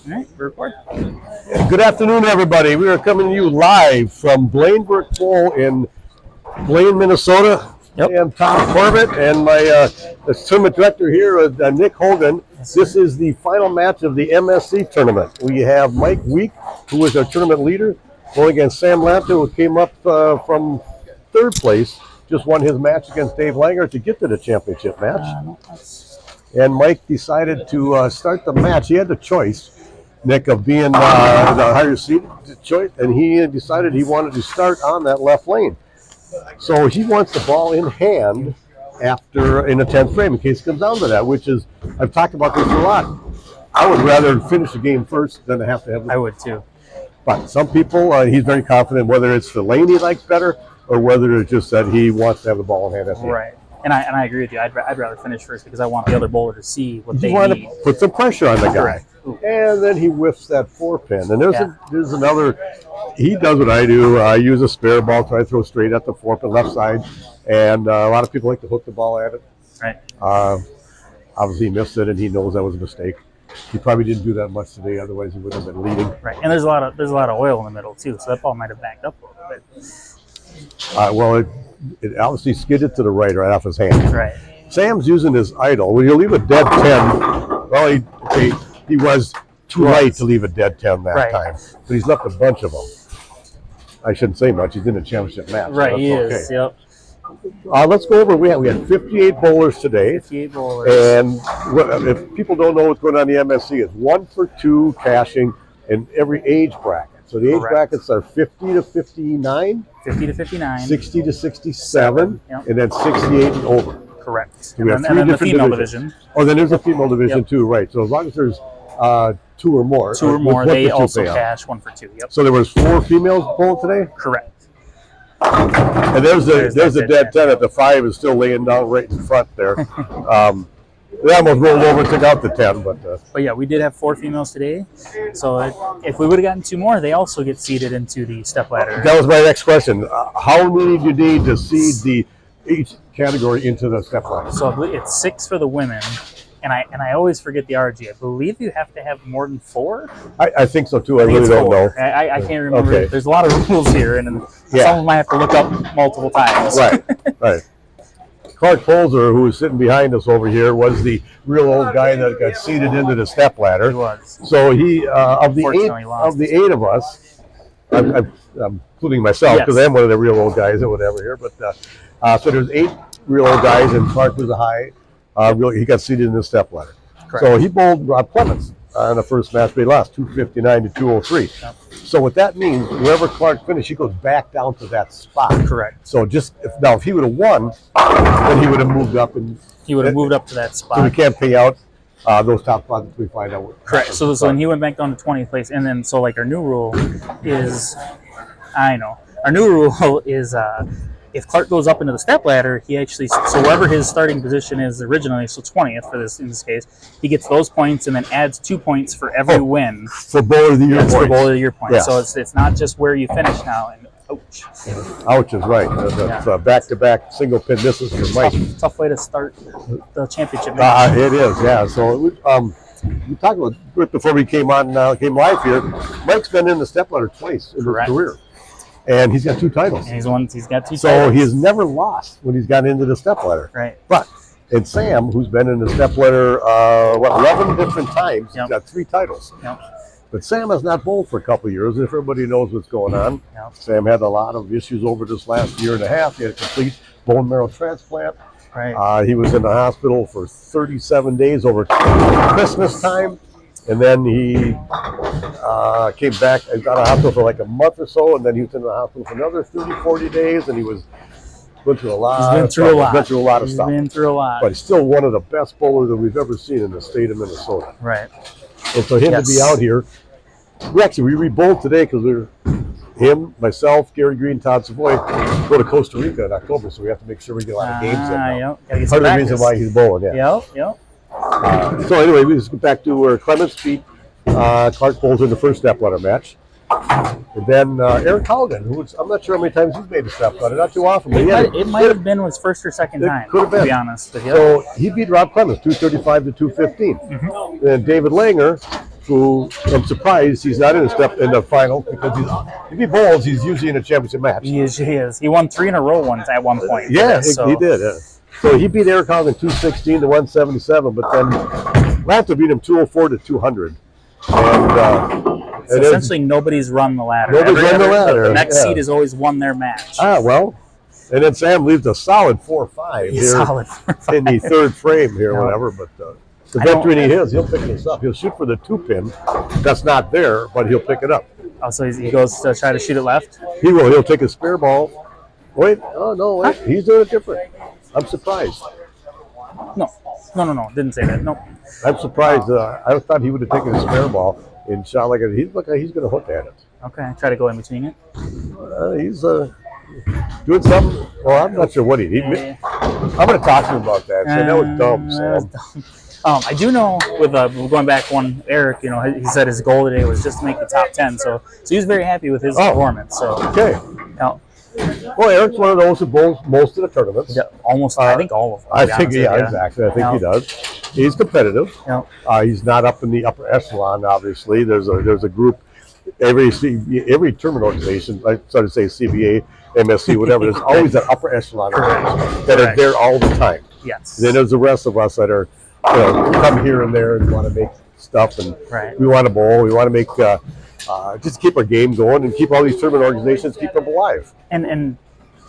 All right, record. Good afternoon, everybody. We are coming to you live from Blainbrook Bowl in Blaine, Minnesota. Yep. I am Tom Corbett, and my tournament director here is Nick Hogan. This is the final match of the MSC tournament. We have Mike Week, who is our tournament leader, going against Sam Lantto, who came up from third place, just won his match against Dave Langer to get to the championship match. And Mike decided to start the match. He had the choice, Nick, of being the higher seeded choice, and he decided he wanted to start on that left lane. So he wants the ball in hand after in the 10th frame in case it comes down to that, which is, I've talked about this a lot. I would rather finish the game first than to have the I would too. But some people, he's very confident, whether it's the lane he likes better or whether it's just that he wants to have the ball in hand at the end. Right. And I agree with you. I'd rather finish first because I want the other bowler to see what they You want need. to put some pressure on the guy. And then he whiffs that 4-pin. And there's another, he does what I do. I use a spare ball, try to throw straight at the 4-pin left side. And a lot of people like to hook the ball at it. Right. Obviously he missed it, and he knows that was a mistake. He probably didn't do that much today, otherwise he would have been leading. Right. And there's a lot of oil in the middle too, so that ball might have backed up a little bit. Well, it obviously skidded to the right off his hand. Right. Sam's using his idle. When you leave a dead 10, well, he was too late to leave a dead 10 that time. But he's left a bunch of them. I shouldn't say much. He's in a championship match. Right, so he is. Yep. Let's go over. We had 58 bowlers today. 58 bowlers. And if people don't know what's going on in the MSC, it's 1 for 2 cashing in every age bracket. So the age brackets are 50 to 59, 50 to 59, 60 to 67, and then 68 and over. Correct. So we have three different the female division. Oh, then there's a female division too, right? So as long as there's 2 or more, they also cash 1 for 2. Yep. So there was 4 females bowled today. Correct. And there's a dead 10 at the 5 is still laying down right in front there. They almost rolled over and took out the 10, but yeah, we did have 4 females today. So if we would have gotten 2 more, they also get seeded into the step ladder. That was my next question. How many do you need to seed each category into the step ladder? So I believe it's 6 for the women, and I always forget the RG. I believe you have to have more than 4. I think so too. I really don't know. I can't remember. Okay. There's a lot of rules here, and some of them I have to look up multiple times. Right. Clark Polzer, who was sitting behind us over here, was the real old guy that got seated into the step ladder. He was. So he, of the 8 of us, I'm including myself because I'm one of the real old guys or whatever here. But so there's 8 real old guys, and Clark was a high. He got seated in the step ladder. Correct. So he bowled Rob Clemens in the first match. They lost 259 to 203. Yep. So what that means, wherever Clark finished, he goes back down to that spot. Correct. So if he would have won, then he would have moved up to that spot. So we can't pay out those top spots until we find out. Correct. So when he went back down to 20th place, and then like our new rule is, if Clark goes up into the step ladder, he actually, so wherever his starting position is originally, so 20th in this case, he gets those points and then adds 2 points for every win. For Bowler of the Year points. For Bowler of the Year points. Yes. So it's not just where you finish now. And ouch. Ouch is right. That's back-to-back single pin misses for Mike. Tough way to start the championship match. It is, yeah. So we talked about it before we came live here. Mike's been in the step ladder twice in his career. And he's got 2 titles. And he's got 2 titles. So he has never lost when he's got into the step ladder. Right. And Sam, who's been in the step ladder 11 different times, he's got 3 titles. Yep. But Sam has not bowled for a couple of years. If everybody knows what's going on, Sam had a lot of issues over this last year and a half. He had a complete bone marrow transplant. Right. He was in the hospital for 37 days over Christmas time. And then he came back and got out of hospital for like a month or so, and then he was in the hospital for another 30, 40 days, and he went through a lot of stuff. But he's still one of the best bowlers that we've ever seen in the state of Minnesota. Right. And for him to be out here, we re-bowled today because him, myself, Gary Green, Todd Savoy go to Costa Rica in October, so we have to make sure we get a lot of games in now. Part of the reason why he's bowling, Yep. So anyway, we just go back to where Clemens beat Clark Polzer in the first step ladder match. And then Eric Halligan, I'm not sure how many times he's made a step ladder, not too often. But it might have been his first or second time, could have been. to be honest. So he beat Rob Clemens, 235 to 215. And then David Langer who I'm surprised he's not in the final because if he bowls, he's usually in a championship match. He is. He won 3 in a row once at one point. Yeah, he did. Yeah. So he beat Eric Hogg in 216 to 177, but then Lantto beat him 204 to 200. And so essentially, nobody's run the ladder. Nobody's run the ladder. The next seed has always won their match. Well. And then Sam leaves a solid 4-5 here in the third frame here, whatever. But the veteran he is, he'll pick this up. He'll shoot for the 2-pin. That's not there, but he'll pick it up. Oh, so he goes to try to shoot it left? He will. He'll take a spare ball. Wait. Oh, no, wait. Huh? He's doing it different. I'm surprised. No. Didn't say that. No. I'm surprised. I thought he would have taken a spare ball and shot like it. He's going to hook at it. Okay. Try to go in between it. He's doing something. Well, I'm not sure what he did. I'm going to talk to him about that. So that was dumb, Sam. I do know with going back one, Eric, he said his goal today was just to make the top 10. So he was very happy with his performance. So okay. Well, Eric's one of those who bowls most of the tournaments. Yeah, almost, I think all of them. I think, exactly. I think he does. He's competitive. He's not up in the upper echelon, obviously. There's a group, every tournament organization, I started to say CBA, MSC, whatever, there's always an upper echelon that are there all the time. Yes. And then there's the rest of us that are, come here and there and want to make stuff, and we want to bowl, we want to make just keep our game going and keep all these tournament organizations, keep them alive. And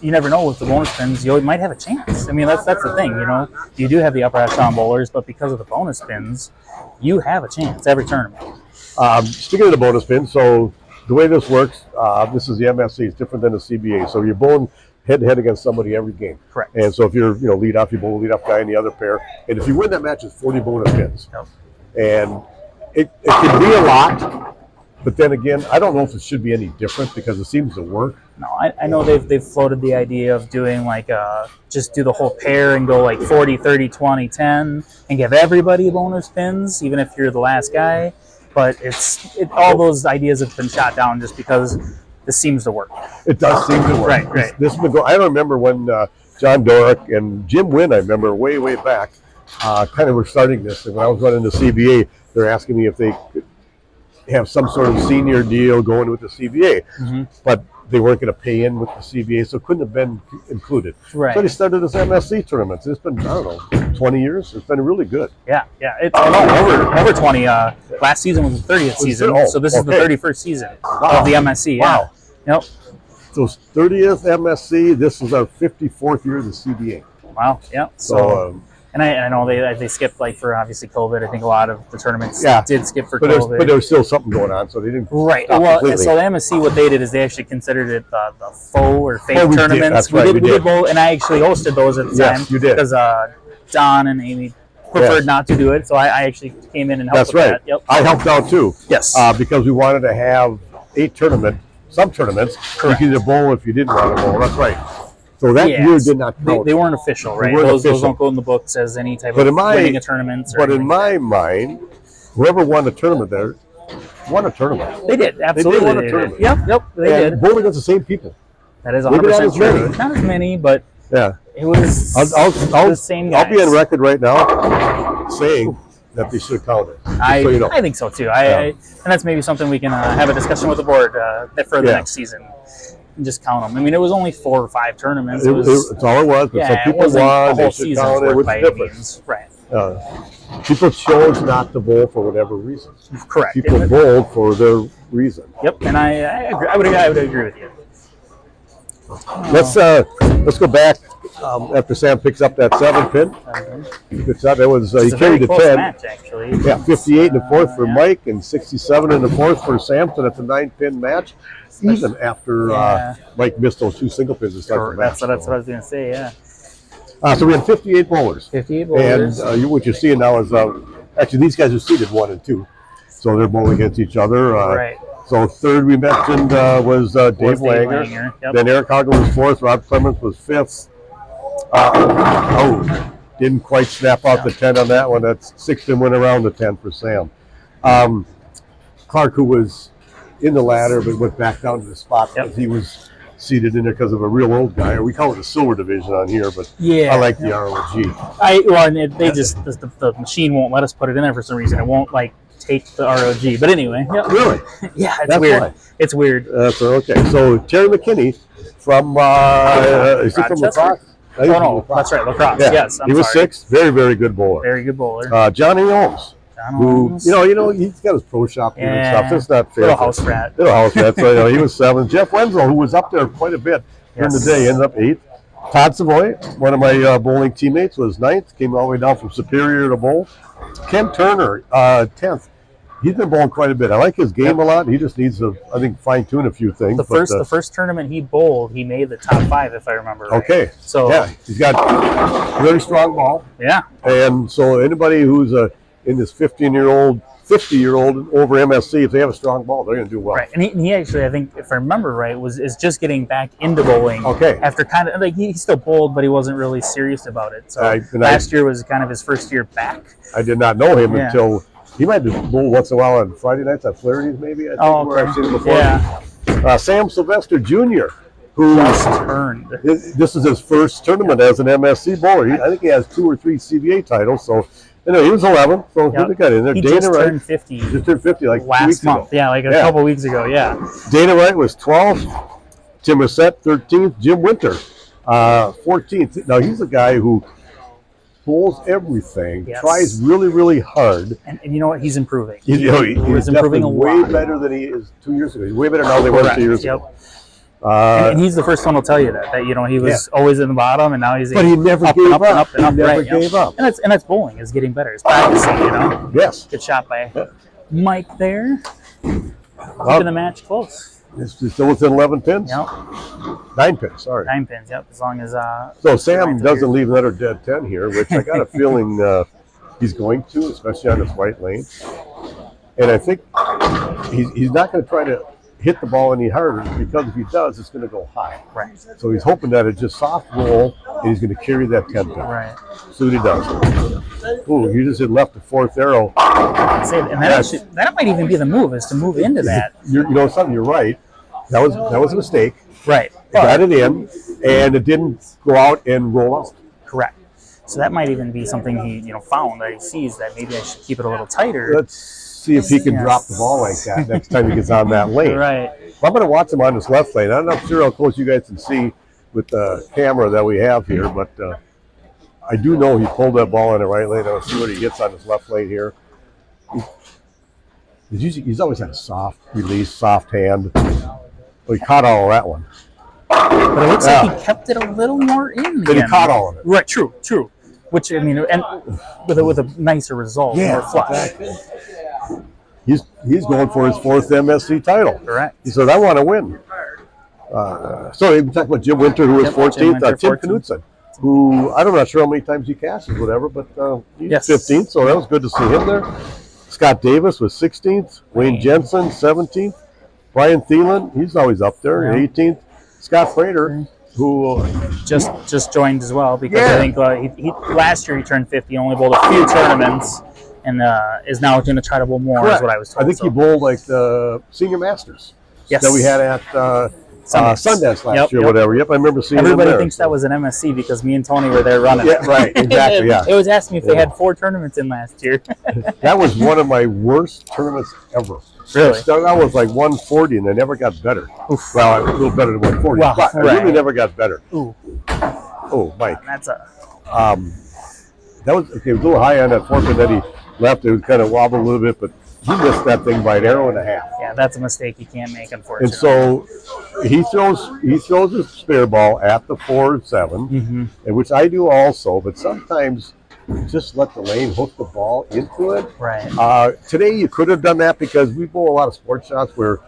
you never know with the bonus pins, you might have a chance. I mean, that's the thing, You do have the upper echelon bowlers, but because of the bonus pins, you have a chance every tournament. Speaking of the bonus pins, so the way this works, this is the MSC. It's different than the CBA. So you're bowling head-to-head against somebody every game. Correct. And so if you're lead off, you bowl the lead off guy in the other pair. And if you win that match, it's 40 bonus pins. Yep. And it can be a lot. But then again, I don't know if it should be any different because it seems to work. No, I know they've floated the idea of doing just do the whole pair and go 40, 30, 20, 10 and give everybody bonus pins, even if you're the last guy. But all those ideas have been shot down just because this seems to work. It does seem to work. Right. This would go. I don't remember when John Dorick and Jim Wynn, I remember way back, kind of were starting this. And when I was running the CBA, they're asking me if they could have some sort of senior deal going with the CBA. Mm-hmm. But they weren't going to pay in with the CBA, so it couldn't have been included. Right. So they started this MSC tournament. It's been, 20 years. It's been really good. Yeah. It's over 20. Last season was the 30th season, so this is the 31st season of the MSC. Yeah. Wow. Yep. So 30th MSC. This was our 54th year of the CBA. Wow. Yeah. So. And I know they skipped for obviously COVID. I think a lot of the tournaments did skip for COVID. But there was still something going on, so they didn't. Right. Well, completely. So the MSC, what they did is they actually considered it the faux or fake tournaments. That's right. We did both, and I actually hosted those at the time. Yes, you did. Because Don and Amy preferred not to do it, so I actually came in and helped with that. Yep. I helped out too. Yes. Because we wanted to have some tournaments. Correct. You could either bowl if you didn't want to bowl. That's right. So that year did not count. They weren't official, right? Those don't go in the books as any type of winning a tournament. But in my mind, whoever won the tournament there won a tournament. They did, absolutely. They won a tournament. Yep, they did. Bowling against the same people. That is 100% true. Not as many, but it was the same guys. I'll be on record right now saying that they should count it. I think so too. And that's maybe something we can have a discussion with the board for the next season. And just count them. I mean, it was only 4 or 5 tournaments. It's all it was. But some people won. They should count it. What's the difference? Right. People chose not to bowl for whatever reason. Correct. People bowled for their reason. Yep, and I agree. I would agree with you. Let's go back after Sam picks up that 7 pin. Good job. That was he carried the 10. Match, actually. Yeah, 58 in the fourth for Mike and 67 in the fourth for Sam. So that's a 9-pin match. Even after Mike missed those 2 single pins to start the match. That's what I was going to say, yeah. So we had 58 bowlers. 58 bowlers. And what you're seeing now is, actually these guys are seeded 1 and 2. So they're bowling against each other. Right. So third we mentioned was Dave Langer. Yep. Then Eric Hoggle was 4th. Rob Clemens was 5th. Didn't quite snap out the 10 on that one. That's 6 and went around the 10 for Sam. Clark, who was in the ladder but went back down to the spot because he was seated in there because of a real old guy. We call it the silver division on here, but I like the ROG. And they just the machine won't let us put it in there for some reason. It won't take the ROG. But anyway, yep. Really? Yeah, it's That's weird. why. It's weird. Okay. So Terry McKinney from is he from Rochester? lacrosse? Oh no, that's right, lacrosse. Yeah. Yes, I'm he was sorry. 6. Very, very good bowler. Very good bowler. Johnny Holmes. Who Holmes. he's got his pro shop here and stuff. That's not fair. Little house rat. Little house rat. So he was 7. Jeff Wenzel, who was up there quite a bit during the day, ended up 8th. Todd Savoy, one of my bowling teammates, was 9th. Came all the way down from Superior to bowl. Ken Turner, 10th. He's been bowling quite a bit. I like his game a lot. He just needs to, I think, fine tune a few things. The first tournament he bowled, he made the top 5, if I remember right. Okay. So yeah, he's got a very strong ball. Yeah. And so anybody who's in this 50-year-old over MSC, if they have a strong ball, they're going to do well. Right, and he actually, I think, if I remember right, is just getting back into bowling. Okay. After kind of like he still bowled, but he wasn't really serious about it. So last year was kind of his first year back. I did not know him until he might have bowled once in a while on Friday nights at Flaherty's, maybe. I think, where I've seen him before. Yeah. Sam Sylvester Jr., who just turned. This is his first tournament as an MSC bowler. I think he has 2 or 3 CBA titles. So. He was 11, so he got in there. He Dana just Wright turned 50. Just turned 50 like last 2 weeks month. ago. Yeah, like a couple weeks ago. Yeah. Dana Wright was 12th. Tim Reset 13th. Jim Winter 14th. Now he's a guy who bowls everything, tries really, really hard, and you know what? He's improving. He's improving a way lot. Better than he is 2 years ago. He's way better now than he was 2 years ago. And he's the first one to tell you that he was always in the bottom, and now he's but he never up gave and up up. and up and up. He never gave up. And that's bowling is getting better. It's practicing, Yes. Good shot by Mike there. Keeping the match close. It's still within 11 pins? Yep. 9 pins, sorry. 9 pins, yep. As long as So Sam doesn't leave another dead 10 here, which I got a feeling he's going to, especially on this white lane. And I think he's not going to try to hit the ball any harder, because if he does, it's going to go high. Right. So he's hoping that it's just soft roll, and he's going to carry that 10 pin. Right. See what he does. Ooh, he just had left the 4th arrow. And that might even be the move, is to move into that. You know something, you're right. That was a mistake. Right. Got it in, and it didn't go out and roll out. Correct. So that might even be something he found, that he sees that maybe I should keep it a little tighter. Let's see if he can drop the ball like that next time he gets on that lane. Right. I'm going to watch him on this left lane. I'm not sure how close you guys can see with the camera that we have here, but I do know he pulled that ball in the right lane. I'll see what he gets on his left lane here. He's always had a soft release, soft hand. Well, he caught all of that one. But it looks like he kept it a little more in. But he caught all of it. Right, true. Which, I mean, and with a nicer result, more flush. Exactly. He's going for his 4th MSC title. Correct. He said, I want to win. So we talked about Jim Winter, who was 14th. Tim Knudsen, who I'm not sure how many times he casts or whatever, but he's 15th, so that was good to see him there. Scott Davis was 16th. Wayne Jensen, 17th. Brian Thielen, he's always up there, 18th. Scott Prater, who just joined as well, because I think he last year he turned 50, only bowled a few tournaments, and is now going to try to bowl more. Correct. Is what I was told. I think he bowled like the Senior Masters that we had at Sundance last year, whatever. Yep, I remember seeing him there. Everybody thinks that was an MSC because me and Tony were there running. Yeah, right, exactly. Yeah. It was asking me if they had 4 tournaments in last year. That was one of my worst tournaments ever. Really? That was like 140, and they never got better. Oof. Well, a little better than 140, but I really never got better. Ooh. Oh, Mike. That's a. That was okay. It was a little high on that fork, and then he left. It was kind of wobbled a little bit, but he missed that thing by an arrow and a half. Yeah, that's a mistake you can't make, unfortunately. And so he throws his spare ball at the 4-7, and which I do also. But sometimes just let the lane hook the ball into it. Right. Today you could have done that because we bowl a lot of sports shots where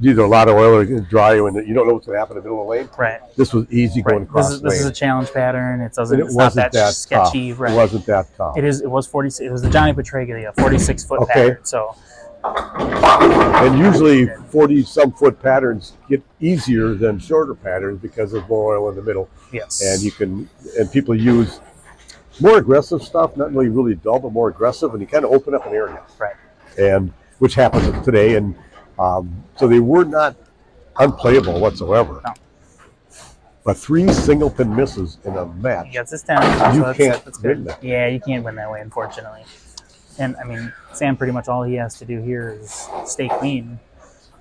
either a lot of oil or dry, and you don't know what's going to happen in the middle of the lane. Right. This was easy going across the lane. This is a challenge pattern. It's not that sketchy. Right. It wasn't that tough. It was 46. It was the Johnny Petraglia 46-foot pattern. So. And usually 40-some foot patterns get easier than shorter patterns because there's more oil in the middle. Yes. And people use more aggressive stuff, not really dull, but more aggressive, and you kind of open up an area. Right. And which happens today, and so they were not unplayable whatsoever. No. But 3 single pin misses in a match. He gets his 10. You can't win that. Yeah, you can't win that way, unfortunately. And I mean, Sam, pretty much all he has to do here is stay clean.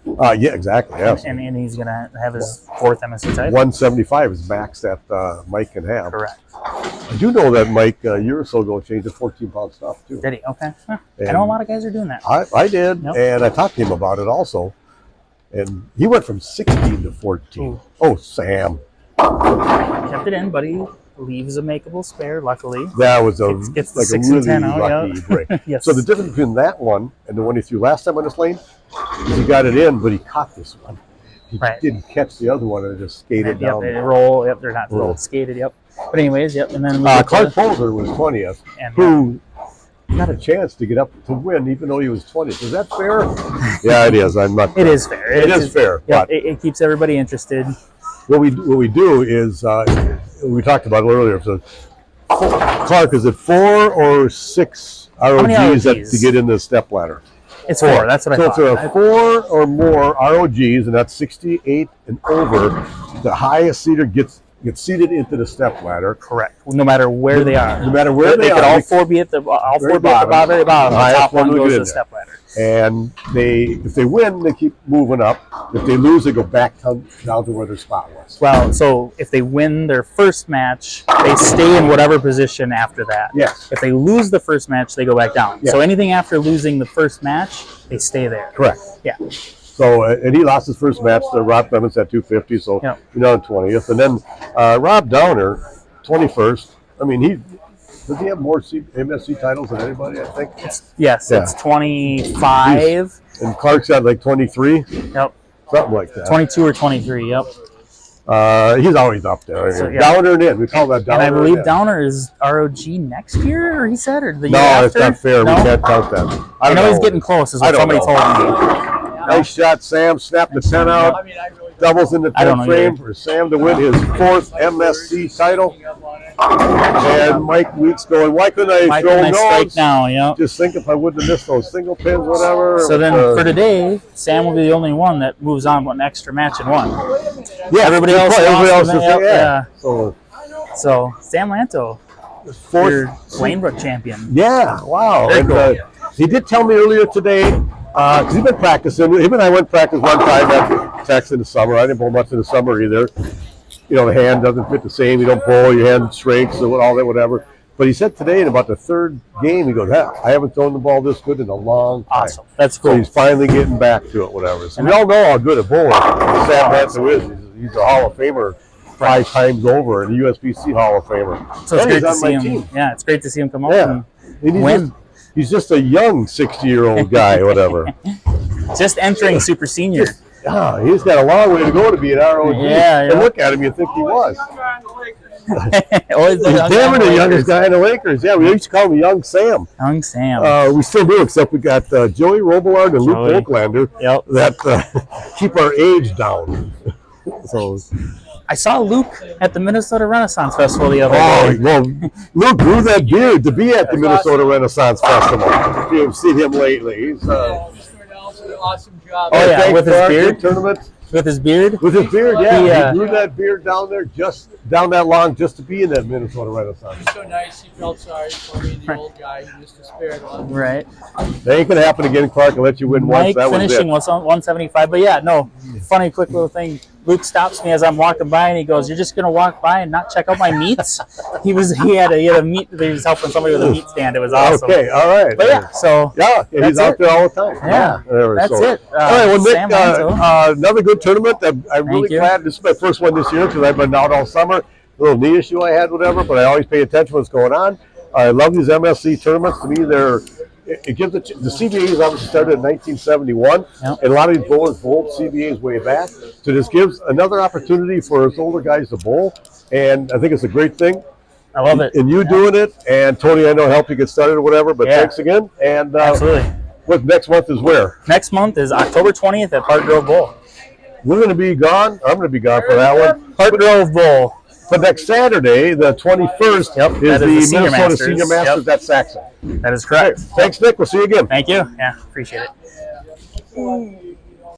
Yeah, exactly. Yeah. And he's going to have his 4th MSC title. 175 is max that Mike can have. Correct. I do know that Mike a year or so ago changed to 14-pound stuff too. Did he? Okay. Huh. I know a lot of guys are doing that. I did, Yep. and I talked to him about it also. And he went from 16 to 14. Ooh. Oh, Sam. Kept it in, but he leaves a makeable spare, luckily. That was Gets like a 6 and really 10 out, lucky yeah. break. Yes. So the difference between that one and the one he threw last time on this lane is he got it in, but he caught this one. He didn't catch the other one and just skated down. Yep, they roll. Yep, they're not rolled, skated. Yep. But anyways, yep. And then Clark Polzer was 20th, who got a chance to get up to win, even though he was 20th. Is that fair? Yeah, it is. I'm not. It is fair. It is fair. Yeah, but it keeps everybody interested. what we do is we talked about it earlier. So Clark, is it 4 or 6 ROGs to get in the step ladder? It's 4. That's what I thought. So if there are 4 or more ROGs, and that's 68 and over, the highest seeder gets seated into the step ladder. Correct. No matter where they are. No matter where they are. All 4 be at the very bottom. The top one goes to the step ladder. And if they win, they keep moving up. If they lose, they go back down to where their spot was. Well, so if they win their first match, they stay in whatever position after that. Yes. If they lose the first match, they go back down. Yes. So anything after losing the first match, they stay there. Correct. Yeah. So, and he lost his first match to Rob Clements at 250, so yep. 20th. And then Rob Downer, 21st. I mean, does he have more MSC titles than anybody, I think? It's 25. And Clark's got like 23? Yep. Something like that. 22 or 23, yep. He's always up there. So, yeah. Downer and in. We call that Downer. And I believe Downer is ROG next year, or he said, or the year after? It's not fair. No? We can't count that. I know he's getting close, is what somebody told me. Nice shot, Sam. Snapped the 10 out. Doubles in the 10 frame for Sam to win his 4th MSC title. And Mike Weeks going, why couldn't I throw those? Strike now, yeah. Just think if I wouldn't have missed those single pins, whatever. So then for today, Sam will be the only one that moves on with an extra match and won. Yeah, everybody else is yeah. So Sam Lantto, 4th Blainbrook champion. Yeah, wow. Very cool. He did tell me earlier today, because he's been practicing. Him and I went practice one time at Texas in the summer. I didn't bowl much in the summer either. You know, the hand doesn't fit the same. You don't bowl, your hand shrinks or all that, whatever. But he said today in about the 3rd game, he goes, I haven't thrown the ball this good in a long time. Awesome. That's cool. So he's finally getting back to it, whatever. So we all know how good a bowler Sam Lantto is. He's a Hall of Famer 5 times over, and a USBC Hall of Famer. So it's great to see him. Team. Yeah, it's great to see him come up and win. He's just a young 60-year-old guy, whatever. Just entering super senior. He's got a long way to go to be an ROG. Yeah. And look at him, you think he was. He's damn the youngest guy in the Lakers. Yeah, we used to call him Young Sam. Young Sam. We still do, except we got Joey Robillard and Luke Oaklander that keep our age down. So I saw Luke at the Minnesota Renaissance Festival the other day. Well, Luke grew that beard to be at the Minnesota Renaissance Festival. If you've seen him lately, he's awesome job. Oh yeah, with his beard tournament. With his beard? With his beard, yeah. He grew that beard down there, just down that long, just to be in that Minnesota Renaissance. He's so nice. He felt sorry for me, the old guy. He missed the spirit a lot. Right. That ain't going to happen again, Clark. I'll let you win once. Mike finishing was on 175. But yeah, no, funny, quick little thing. Luke stops me as I'm walking by, and he goes, "You're just going to walk by and not check out my meats?" He had a meat. He was helping somebody with a meat stand. It was awesome. Okay, all right. But yeah, so he's out there all the time. Yeah, that's it. All right, well, Nick, another good tournament. I'm really glad. This is my first one this year because I've been out all summer. A little knee issue I had, whatever, but I always pay attention to what's going on. I love these MSC tournaments. To me, it gives the CBAs obviously started in 1971, and a lot of these bowlers bowled CBAs way back. So this gives another opportunity for us older guys to bowl, and I think it's a great thing. I love it. And you doing it, and Tony, I know helped you get started or whatever, but thanks again. And absolutely. What next month is where? Next month is October 20th at Park Grove Bowl. We're going to be gone. I'm going to be gone for that one. Park Grove Bowl. But next Saturday, the 21st, is the Minnesota Senior Masters at Saxon. That is correct. Thanks, Nick. We'll see you again. Thank you. Yeah, appreciate it.